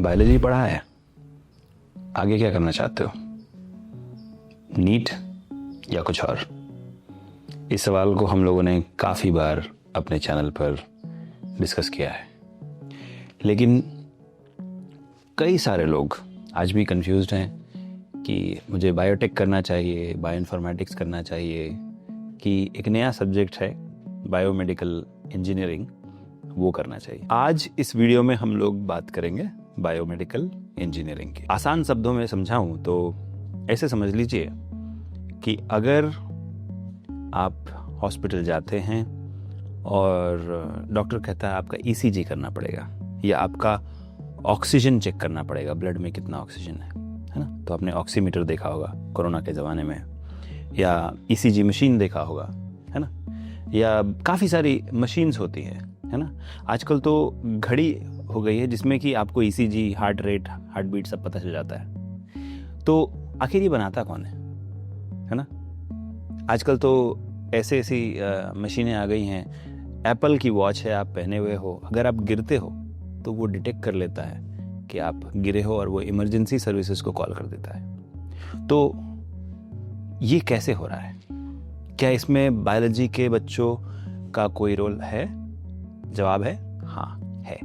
Biology पढ़ा है, आगे क्या करना चाहते हो? नीट या कुछ और? इस सवाल को हम लोगों ने काफ़ी बार अपने चैनल पर डिस्कस किया है, लेकिन कई सारे लोग आज भी कंफ्यूज्ड हैं कि मुझे बायोटेक करना चाहिए, बायोइन्फॉर्मेटिक्स करना चाहिए, कि एक नया सब्जेक्ट है बायोमेडिकल इंजीनियरिंग, वो करना चाहिए। आज इस वीडियो में हम लोग बात करेंगे बायोमेडिकल इंजीनियरिंग की। आसान शब्दों में समझाऊं तो ऐसे समझ लीजिए कि अगर आप हॉस्पिटल जाते हैं और डॉक्टर कहता है आपका ईसीजी करना पड़ेगा या आपका ऑक्सीजन चेक करना पड़ेगा, ब्लड में कितना ऑक्सीजन है ना? तो आपने ऑक्सीमीटर देखा होगा कोरोना के ज़माने में, या ईसीजी मशीन देखा होगा, है ना? या काफ़ी सारी मशीन्स होती है ना? आजकल तो घड़ी हो गई है जिसमें कि आपको ECG, heart rate, heart beat सब पता चल जाता है। तो आखिर ये बनाता कौन है ना? आजकल तो ऐसी मशीनें आ गई हैं। एप्पल की वॉच है, आप पहने हुए हो, अगर आप गिरते हो तो वो डिटेक्ट कर लेता है कि आप गिरे हो और वो इमरजेंसी सर्विसेज को कॉल कर देता है। तो ये कैसे हो रहा है? क्या इसमें बायोलॉजी के बच्चों का कोई रोल है? जवाब है हाँ, है।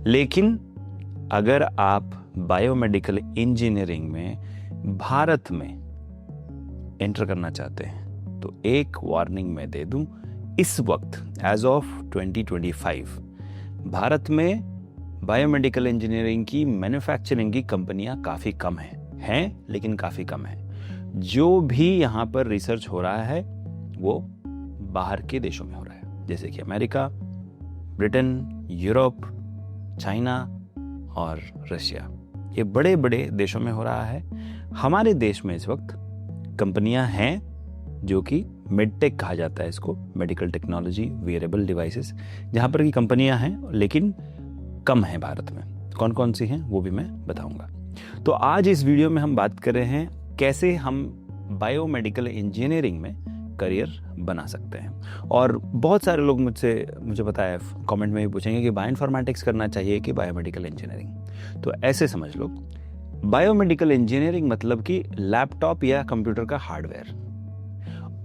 लेकिन अगर आप बायोमेडिकल इंजीनियरिंग में भारत में एंटर करना चाहते हैं तो एक वार्निंग मैं दे दूं, इस वक्त एज ऑफ 2025 भारत में बायोमेडिकल इंजीनियरिंग की मैन्युफैक्चरिंग की कंपनियां काफ़ी कम हैं लेकिन काफ़ी कम हैं। जो भी यहाँ पर रिसर्च हो रहा है वो बाहर के देशों में हो रहा है, जैसे कि अमेरिका, ब्रिटेन, यूरोप, चाइना और रशिया। ये बड़े बड़े देशों में हो रहा है। हमारे देश में इस वक्त कंपनियां हैं जो कि मेडटेक कहा जाता है इसको, मेडिकल टेक्नोलॉजी वेयरेबल डिवाइसेस, जहां पर की कंपनियां हैं लेकिन कम हैं भारत में। कौन कौन सी हैं वो भी मैं बताऊंगा। तो आज इस वीडियो में हम बात कर रहे हैं कैसे हम बायोमेडिकल इंजीनियरिंग में करियर बना सकते हैं। और बहुत सारे लोग मुझे पता है कमेंट में भी पूछेंगे कि बायोइन्फॉर्मेटिक्स करना चाहिए कि बायोमेडिकल इंजीनियरिंग। तो ऐसे समझ लो, बायोमेडिकल इंजीनियरिंग मतलब कि लैपटॉप या कंप्यूटर का हार्डवेयर,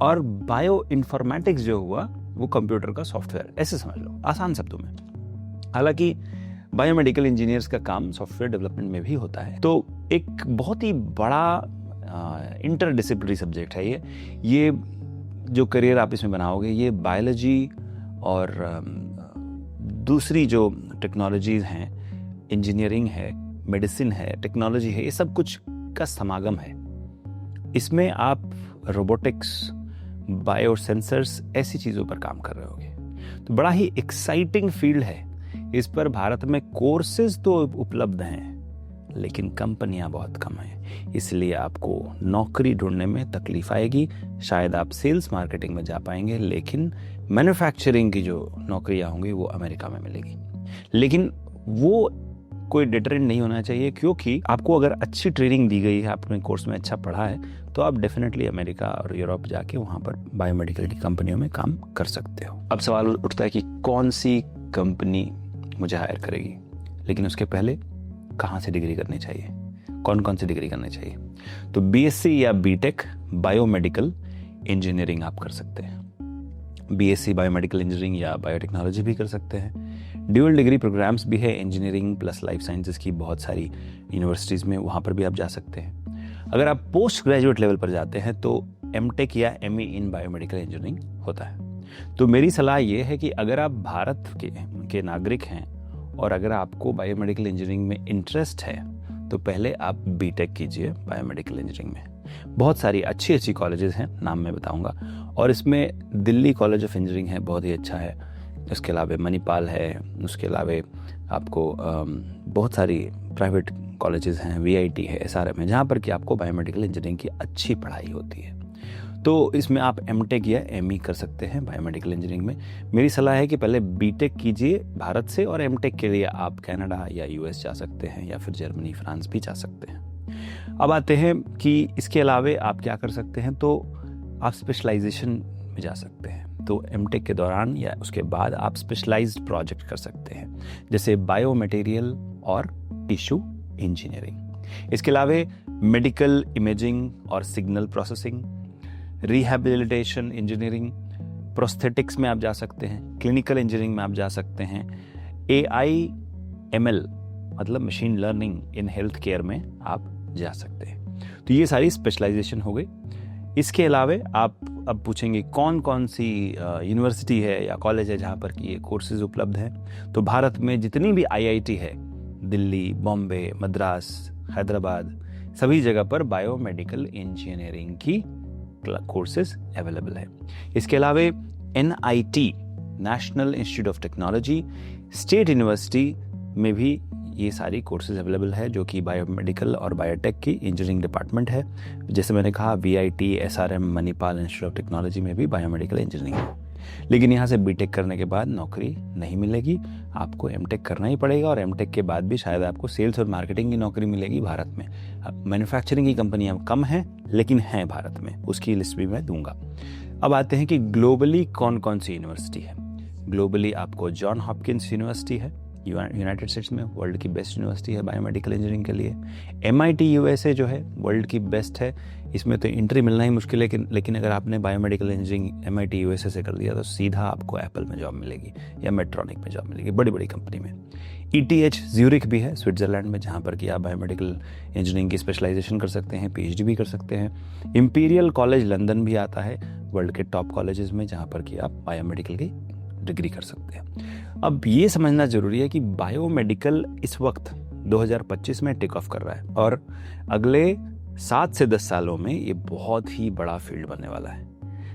और बायो इन्फॉर्मेटिक्स जो हुआ वो कंप्यूटर का सॉफ्टवेयर। ऐसे समझ लो आसान शब्दों में। हालांकि बायोमेडिकल इंजीनियर्स का काम सॉफ्टवेयर डेवलपमेंट में भी होता है। तो एक बहुत ही बड़ा इंटरडिसिप्लिनरी सब्जेक्ट है ये जो करियर आप इसमें बनाओगे, ये बायोलॉजी और दूसरी जो टेक्नोलॉजीज हैं, इंजीनियरिंग है, मेडिसिन है, टेक्नोलॉजी है, ये सब कुछ का समागम है। इसमें आप रोबोटिक्स, बायोसेंसर्स, ऐसी चीज़ों पर काम कर रहे होगे। तो बड़ा ही एक्साइटिंग फील्ड है। इस पर भारत में कोर्सेज तो उपलब्ध हैं लेकिन कंपनियां बहुत कम हैं, इसलिए आपको नौकरी ढूंढने में तकलीफ आएगी। शायद आप सेल्स मार्केटिंग में जा पाएंगे, लेकिन मैन्युफैक्चरिंग की जो नौकरियां होंगी वो अमेरिका में मिलेगी। लेकिन वो कोई डिटरेंट नहीं होना चाहिए, क्योंकि आपको अगर अच्छी ट्रेनिंग दी गई है, आपने कोर्स में अच्छा पढ़ा है, तो आप डेफिनेटली अमेरिका और यूरोप जाके वहाँ पर बायोमेडिकल की कंपनियों में काम कर सकते हो। अब सवाल उठता है कि कौन सी कंपनी मुझे हायर करेगी, लेकिन उसके पहले कहाँ से डिग्री करनी चाहिए, कौन कौन सी डिग्री करनी चाहिए? तो बीएससी या बीटेक बायोमेडिकल इंजीनियरिंग आप कर सकते हैं। बीएससी बायोमेडिकल इंजीनियरिंग या बायोटेक्नोलॉजी भी कर सकते हैं। ड्यूअल डिग्री प्रोग्राम्स भी है, इंजीनियरिंग प्लस लाइफ साइंसेज की बहुत सारी यूनिवर्सिटीज़ में, वहाँ पर भी आप जा सकते हैं। अगर आप पोस्ट ग्रेजुएट लेवल पर जाते हैं तो एमटेक या एमई इन बायोमेडिकल इंजीनियरिंग होता है। तो मेरी सलाह ये है कि अगर आप भारत के नागरिक हैं और अगर आपको बायोमेडिकल इंजीनियरिंग में इंटरेस्ट है तो पहले आप बीटेक कीजिए बायोमेडिकल इंजीनियरिंग में। बहुत सारी अच्छी कॉलेजेस हैं, नाम मैं बताऊंगा, और इसमें दिल्ली कॉलेज ऑफ इंजीनियरिंग है, बहुत ही अच्छा है। उसके अलावा मणिपाल है, उसके अलावा आपको बहुत सारी प्राइवेट कॉलेजेस हैं, वीआईटी है, एसआरएम है, जहाँ पर कि आपको बायोमेडिकल इंजीनियरिंग की अच्छी पढ़ाई होती है। तो इसमें आप एमटेक या एमई कर सकते हैं बायोमेडिकल इंजीनियरिंग में। मेरी सलाह है कि पहले बीटेक कीजिए भारत से, और एमटेक के लिए आप कनाडा या यूएस जा सकते हैं या फिर जर्मनी, फ्रांस भी जा सकते हैं। अब आते हैं कि इसके अलावा आप क्या कर सकते हैं। तो आप स्पेशलाइजेशन में जा सकते हैं। तो एमटेक के दौरान या उसके बाद आप स्पेशलाइज्ड प्रोजेक्ट कर सकते हैं, जैसे बायो मटेरियल और टिश्यू इंजीनियरिंग। इसके अलावा मेडिकल इमेजिंग और signal processing, rehabilitation engineering, prosthetics में आप जा सकते हैं, क्लिनिकल इंजीनियरिंग में आप जा सकते हैं, AI/ML मतलब machine learning in health care में आप जा सकते हैं। तो ये सारी स्पेशलाइजेशन हो गई। इसके अलावा आप अब पूछेंगे कौन कौन सी यूनिवर्सिटी है या कॉलेज है जहाँ पर कि ये कोर्सेज उपलब्ध हैं। तो भारत में जितनी भी IIT है, दिल्ली, बॉम्बे, मद्रास, हैदराबाद, सभी जगह पर बायोमेडिकल इंजीनियरिंग की कोर्सेज अवेलेबल है। इसके अलावा NIT national institute of technology, state university में भी ये सारी कोर्सेज अवेलेबल है, जो कि बायोमेडिकल और बायोटेक की इंजीनियरिंग डिपार्टमेंट है। जैसे मैंने कहा VIT, SRM, Manipal institute of technology में भी बायोमेडिकल इंजीनियरिंग है। लेकिन यहाँ से बीटेक करने के बाद नौकरी नहीं मिलेगी, आपको एमटेक करना ही पड़ेगा, और एमटेक के बाद भी शायद आपको सेल्स और मार्केटिंग की नौकरी मिलेगी भारत में। मैन्युफैक्चरिंग की कंपनियां कम हैं, लेकिन हैं भारत में, उसकी लिस्ट भी मैं दूंगा। अब आते हैं कि ग्लोबली कौन कौन सी यूनिवर्सिटी है। ग्लोबली आपको जॉन हॉपकिंस यूनिवर्सिटी है, यूनाइटेड स्टेट्स में वर्ल्ड की बेस्ट यूनिवर्सिटी है बायोमेडिकल इंजीनियरिंग के लिए। MIT USA जो है वर्ल्ड की बेस्ट है, इसमें तो एंट्री मिलना ही मुश्किल है, लेकिन अगर आपने बायोमेडिकल इंजीनियरिंग MIT USA से कर दिया तो सीधा आपको एप्पल में जॉब मिलेगी या मेट्रॉनिक में जॉब मिलेगी, बड़ी बड़ी कंपनी में। ETH ज्यूरिख भी है स्विट्जरलैंड में, जहाँ पर कि आप बायोमेडिकल इंजीनियरिंग की स्पेशलाइजेशन कर सकते हैं, PhD भी कर सकते हैं। इंपीरियल कॉलेज लंदन भी आता है वर्ल्ड के टॉप कॉलेजेस में, जहाँ पर कि आप बायोमेडिकल की डिग्री कर सकते हैं। अब ये समझना जरूरी है कि बायोमेडिकल इस वक्त 2025 में टेक ऑफ कर रहा है, और अगले 7 से 10 सालों में ये बहुत ही बड़ा फील्ड बनने वाला है।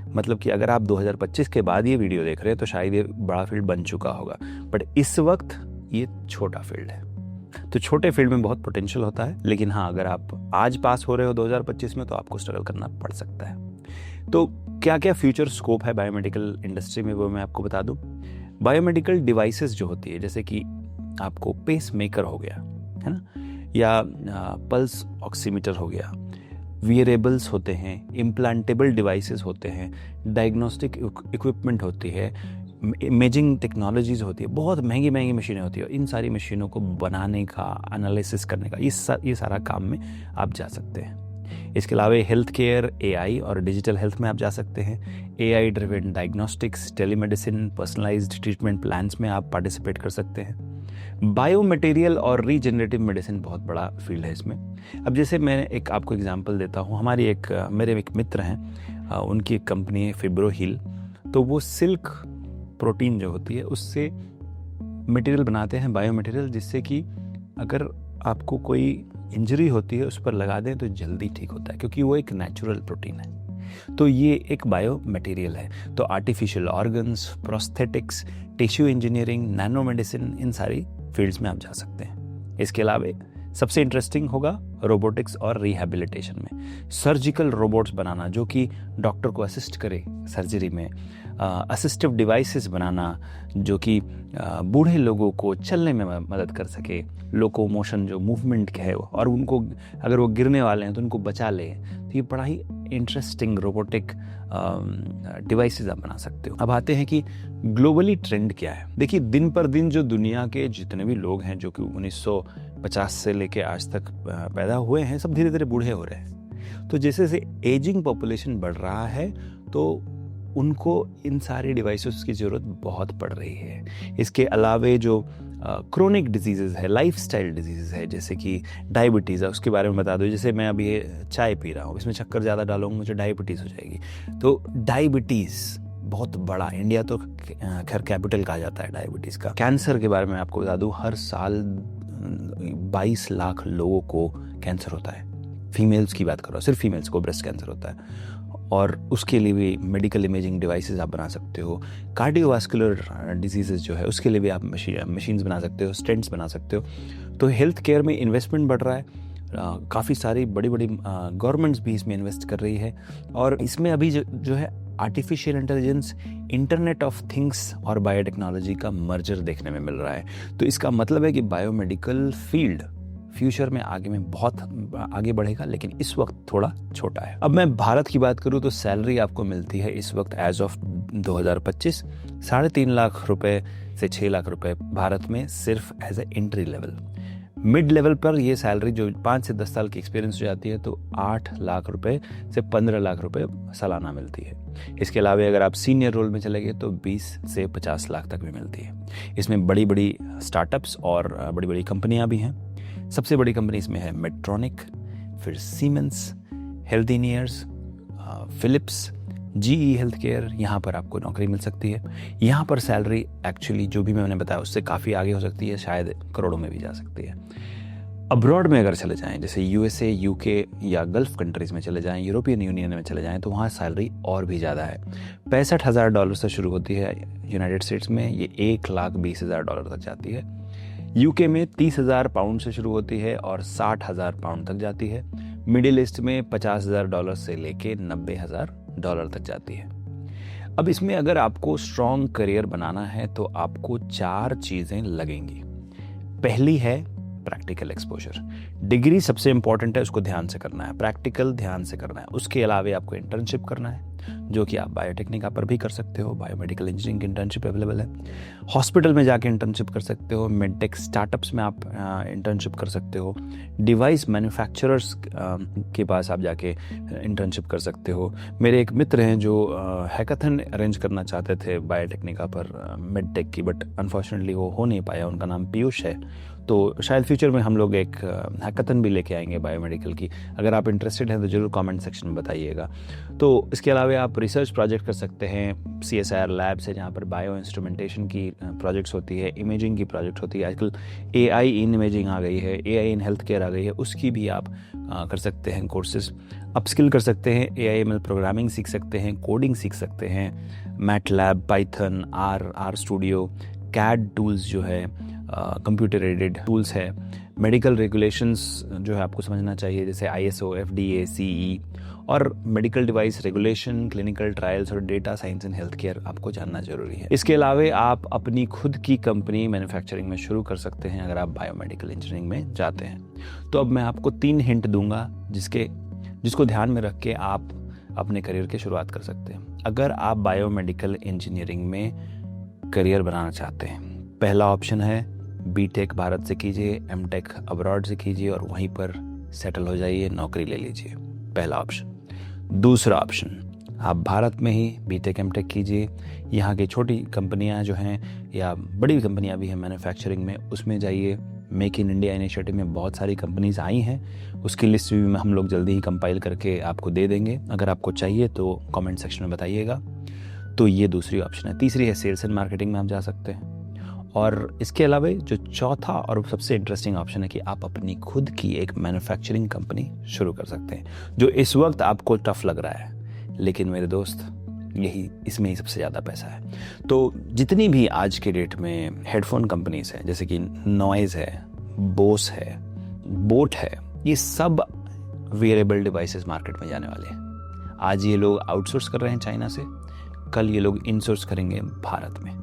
मतलब कि अगर आप 2025 के बाद ये वीडियो देख रहे हैं तो शायद ये बड़ा फील्ड बन चुका होगा, बट इस वक्त ये छोटा फील्ड है। तो छोटे फील्ड में बहुत पोटेंशियल होता है, लेकिन हाँ, अगर आप आज पास हो रहे हो 2025 में तो आपको स्ट्रगल करना पड़ सकता है। तो क्या क्या फ्यूचर स्कोप है बायोमेडिकल इंडस्ट्री में, वो मैं आपको बता दूं। बायोमेडिकल डिवाइसेस जो होती है, जैसे कि आपको पेस मेकर हो गया है ना, या पल्स ऑक्सीमीटर हो गया, वियरेबल्स होते हैं, इम्प्लांटेबल डिवाइसेस होते हैं, डायग्नोस्टिक इक्विपमेंट होती है, इमेजिंग टेक्नोलॉजीज होती है, बहुत महंगी महंगी मशीनें होती है। इन सारी मशीनों को बनाने का, एनालिसिस करने का, ये सारा काम में आप जा सकते हैं। इसके अलावा हेल्थ केयर, AI और डिजिटल हेल्थ में आप जा सकते हैं। AI driven diagnostics, telemedicine, personalised treatment plans में आप पार्टिसिपेट कर सकते हैं। बायो मटेरियल और रीजनरेटिव मेडिसिन बहुत बड़ा फील्ड है इसमें। अब जैसे मैं एक आपको एग्जांपल देता हूँ, मेरे एक मित्र हैं, उनकी एक कंपनी है फिब्रोहील, तो वो सिल्क प्रोटीन जो होती है उससे मटेरियल बनाते हैं, बायो मटेरियल, जिससे कि अगर आपको कोई इंजरी होती है उस पर लगा दें तो जल्दी ठीक होता है, क्योंकि वो एक नेचुरल प्रोटीन है। तो ये एक बायो मटेरियल है। तो artificial organs, prosthetics, tissue engineering, nano medicine, इन सारी फील्ड्स में आप जा सकते हैं। इसके अलावा सबसे इंटरेस्टिंग होगा रोबोटिक्स और रिहैबिलिटेशन में। सर्जिकल रोबोट्स बनाना जो कि डॉक्टर को असिस्ट करे सर्जरी में, असिस्टिव डिवाइसेस बनाना जो कि बूढ़े लोगों को चलने में मदद कर सके, लोकोमोशन जो मूवमेंट है, और उनको अगर वो गिरने वाले हैं तो उनको बचा ले। तो ये बड़ा ही इंटरेस्टिंग रोबोटिक डिवाइसेस आप बना सकते हो। अब आते हैं कि ग्लोबली ट्रेंड क्या है। देखिए, दिन पर दिन जो दुनिया के जितने भी लोग हैं जो कि 1950 से लेके आज तक पैदा हुए हैं, सब धीरे धीरे बूढ़े हो रहे हैं। तो जैसे जैसे एजिंग पॉपुलेशन बढ़ रहा है तो उनको इन सारे डिवाइसेस की ज़रूरत बहुत पड़ रही है। इसके अलावे जो क्रोनिक डिजीज़ेज़ है, लाइफस्टाइल डिजीज़ेज़ है, जैसे कि डायबिटीज़ है, उसके बारे में बता दो। जैसे मैं अभी ये चाय पी रहा हूँ, इसमें शक्कर ज़्यादा डालूंगा, मुझे डायबिटीज़ हो जाएगी। तो डायबिटीज़ बहुत बड़ा, इंडिया तो खैर कैपिटल कहा जाता है डायबिटीज़ का। कैंसर के बारे में आपको बता दूँ, हर साल 22 लाख लोगों को कैंसर होता है। फीमेल्स की बात करो, सिर्फ फीमेल्स को ब्रेस्ट कैंसर होता है, और उसके लिए भी मेडिकल इमेजिंग डिवाइसेस आप बना सकते हो। कार्डियोवास्कुलर डिजीजेस जो है उसके लिए भी आप मशीन्स बना सकते हो, स्टेंट्स बना सकते हो। तो हेल्थ केयर में इन्वेस्टमेंट बढ़ रहा है, काफ़ी सारी बड़ी बड़ी गवर्नमेंट्स भी इसमें इन्वेस्ट कर रही है। और इसमें अभी जो है artificial intelligence, internet of things और बायोटेक्नोलॉजी का मर्जर देखने में मिल रहा है। तो इसका मतलब है कि बायोमेडिकल फील्ड फ्यूचर में बहुत आगे बढ़ेगा, लेकिन इस वक्त थोड़ा छोटा है। अब मैं भारत की बात करूं तो सैलरी आपको मिलती है इस वक्त एज ऑफ 2025 3.5 लाख रुपए से 6 लाख रुपए भारत में, सिर्फ as a entry level. Mid level पर ये सैलरी जो 5 से 10 साल की एक्सपीरियंस हो जाती है तो 8 लाख रुपए से 15 लाख रुपए सालाना मिलती है। इसके अलावा अगर आप सीनियर रोल में चले गए तो 20 से 50 लाख तक भी मिलती है। इसमें बड़ी बड़ी स्टार्टअप्स और बड़ी बड़ी कंपनियां भी हैं। सबसे बड़ी कंपनी इसमें है मेट्रॉनिक, फिर Siemens, Healthineers, Philips, GE health care. यहाँ पर आपको नौकरी मिल सकती है। यहाँ पर सैलरी एक्चुअली जो भी मैंने बताया उससे काफ़ी आगे हो सकती है, शायद करोड़ों में भी जा सकती है। अब्रॉड में अगर चले जाएं, जैसे USA, UK या गल्फ कंट्रीज़ में चले जाएं, यूरोपियन यूनियन में चले जाएं, तो वहाँ सैलरी और भी ज़्यादा है। $65,000 से शुरू होती है यूनाइटेड स्टेट्स में, ये $1,20,000 तक जाती है। UK में 30,000 पाउंड से शुरू होती है और 60,000 पाउंड तक जाती है। मिडिल ईस्ट में $50,000 से लेके $90,000 तक जाती है। अब इसमें अगर आपको स्ट्रॉन्ग करियर बनाना है तो आपको 4 चीज़ें लगेंगी। पहली है प्रैक्टिकल एक्सपोजर। डिग्री सबसे इंपॉर्टेंट है, उसको ध्यान से करना है, प्रैक्टिकल ध्यान से करना है। उसके अलावा आपको इंटर्नशिप करना है, जो कि आप बायोटेक्निका पर भी कर सकते हो। बायोमेडिकल इंजीनियरिंग की इंटर्नशिप अवेलेबल है। हॉस्पिटल में जाके इंटर्नशिप कर सकते हो। मेडटेक स्टार्टअप्स में आप इंटर्नशिप कर सकते हो। डिवाइस मैन्युफैक्चरर्स के पास आप जाके इंटर्नशिप कर सकते हो। मेरे एक मित्र हैं जो हैकाथन अरेंज करना चाहते थे बायोटेक्निका पर मेडटेक की, बट अनफॉर्चुनेटली वो हो नहीं पाया। उनका नाम पीयूष है। तो शायद फ्यूचर में हम लोग एक हैकाथन भी लेके आएंगे बायोमेडिकल की। अगर आप इंटरेस्टेड हैं तो जरूर कमेंट सेक्शन में बताइएगा। तो इसके अलावा आप रिसर्च प्रोजेक्ट कर सकते हैं। CSIR लैब्स है जहाँ पर बायो इंस्ट्रूमेंटेशन की प्रोजेक्ट्स होती है, इमेजिंग की प्रोजेक्ट होती है। आजकल AI इन इमेजिंग आ गई है, AI इन हेल्थ केयर आ गई है, उसकी भी आप कर सकते हैं कोर्सेज। अपस्किल कर सकते हैं, AI/ML प्रोग्रामिंग सीख सकते हैं, कोडिंग सीख सकते हैं, MATLAB, Python, R studio, CAD tools जो है, कंप्यूटर एडेड टूल्स है। मेडिकल रेगुलेशंस जो है आपको समझना चाहिए, जैसे ISO, FDA, CE और medical device regulation, clinical trials और data science and health care आपको जानना जरूरी है। इसके अलावा आप अपनी खुद की कंपनी मैन्युफैक्चरिंग में शुरू कर सकते हैं अगर आप बायोमेडिकल इंजीनियरिंग में जाते हैं। तो अब मैं आपको 3 हिंट दूंगा जिसको ध्यान में रख के आप अपने करियर की शुरुआत कर सकते हैं अगर आप बायोमेडिकल इंजीनियरिंग में करियर बनाना चाहते हैं। पहला ऑप्शन है BTech भारत से कीजिए, MTech अब्रॉड से कीजिए और वहीं पर सेटल हो जाइए, नौकरी ले लीजिए। पहला ऑप्शन। दूसरा ऑप्शन, आप भारत में ही BTech MTech कीजिए। यहाँ की छोटी कंपनियाँ जो हैं या बड़ी कंपनियाँ भी हैं मैन्युफैक्चरिंग में, उसमें जाइए। मेक इन इंडिया इनिशिएटिव में बहुत सारी कंपनीज आई हैं, उसकी लिस्ट भी हम लोग जल्दी ही कंपाइल करके आपको दे देंगे। अगर आपको चाहिए तो कमेंट सेक्शन में बताइएगा। तो ये दूसरी ऑप्शन है। तीसरी है सेल्स एंड मार्केटिंग में आप जा सकते हैं। और इसके अलावा जो चौथा और सबसे इंटरेस्टिंग ऑप्शन है कि आप अपनी खुद की एक मैन्युफैक्चरिंग कंपनी शुरू कर सकते हैं, जो इस वक्त आपको टफ लग रहा है, लेकिन मेरे दोस्त इसमें ही सबसे ज़्यादा पैसा है। तो जितनी भी आज के डेट में हेडफोन कंपनीज हैं, जैसे कि नॉइज़ है, बोस है, बोट है, ये सब वेयरेबल डिवाइसेस मार्केट में जाने वाले हैं। आज ये लोग आउटसोर्स कर रहे हैं चाइना से, कल ये लोग इनसोर्स करेंगे भारत में,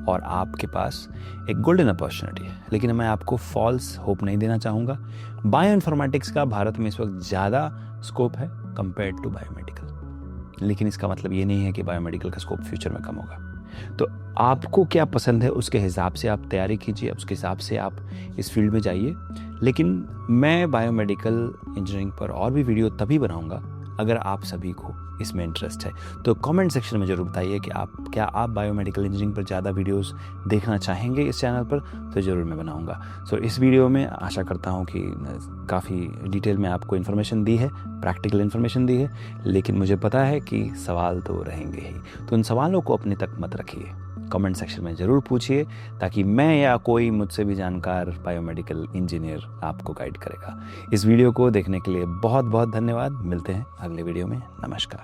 और आपके पास एक गोल्डन अपॉर्चुनिटी है। लेकिन मैं आपको फॉल्स होप नहीं देना चाहूँगा। बायो इन्फॉर्मेटिक्स का भारत में इस वक्त ज़्यादा स्कोप है कंपेयर्ड टू बायोमेडिकल, लेकिन इसका मतलब ये नहीं है कि बायोमेडिकल का स्कोप फ्यूचर में कम होगा। तो आपको क्या पसंद है उसके हिसाब से आप तैयारी कीजिए, उसके हिसाब से आप इस फील्ड में जाइए। लेकिन मैं बायोमेडिकल इंजीनियरिंग पर और भी वीडियो तभी बनाऊंगा अगर आप सभी को इसमें इंटरेस्ट है। तो कमेंट सेक्शन में जरूर बताइए कि क्या आप बायोमेडिकल इंजीनियरिंग पर ज़्यादा वीडियोस देखना चाहेंगे इस चैनल पर, तो ज़रूर मैं बनाऊंगा। सो इस वीडियो में आशा करता हूं कि काफ़ी डिटेल में आपको इन्फॉर्मेशन दी है, प्रैक्टिकल इन्फॉर्मेशन दी है, लेकिन मुझे पता है कि सवाल तो रहेंगे ही। तो उन सवालों को अपने तक मत रखिए, कमेंट सेक्शन में ज़रूर पूछिए, ताकि मैं या कोई मुझसे भी जानकार बायोमेडिकल इंजीनियर आपको गाइड करेगा। इस वीडियो को देखने के लिए बहुत बहुत धन्यवाद। मिलते हैं अगले वीडियो में। नमस्कार।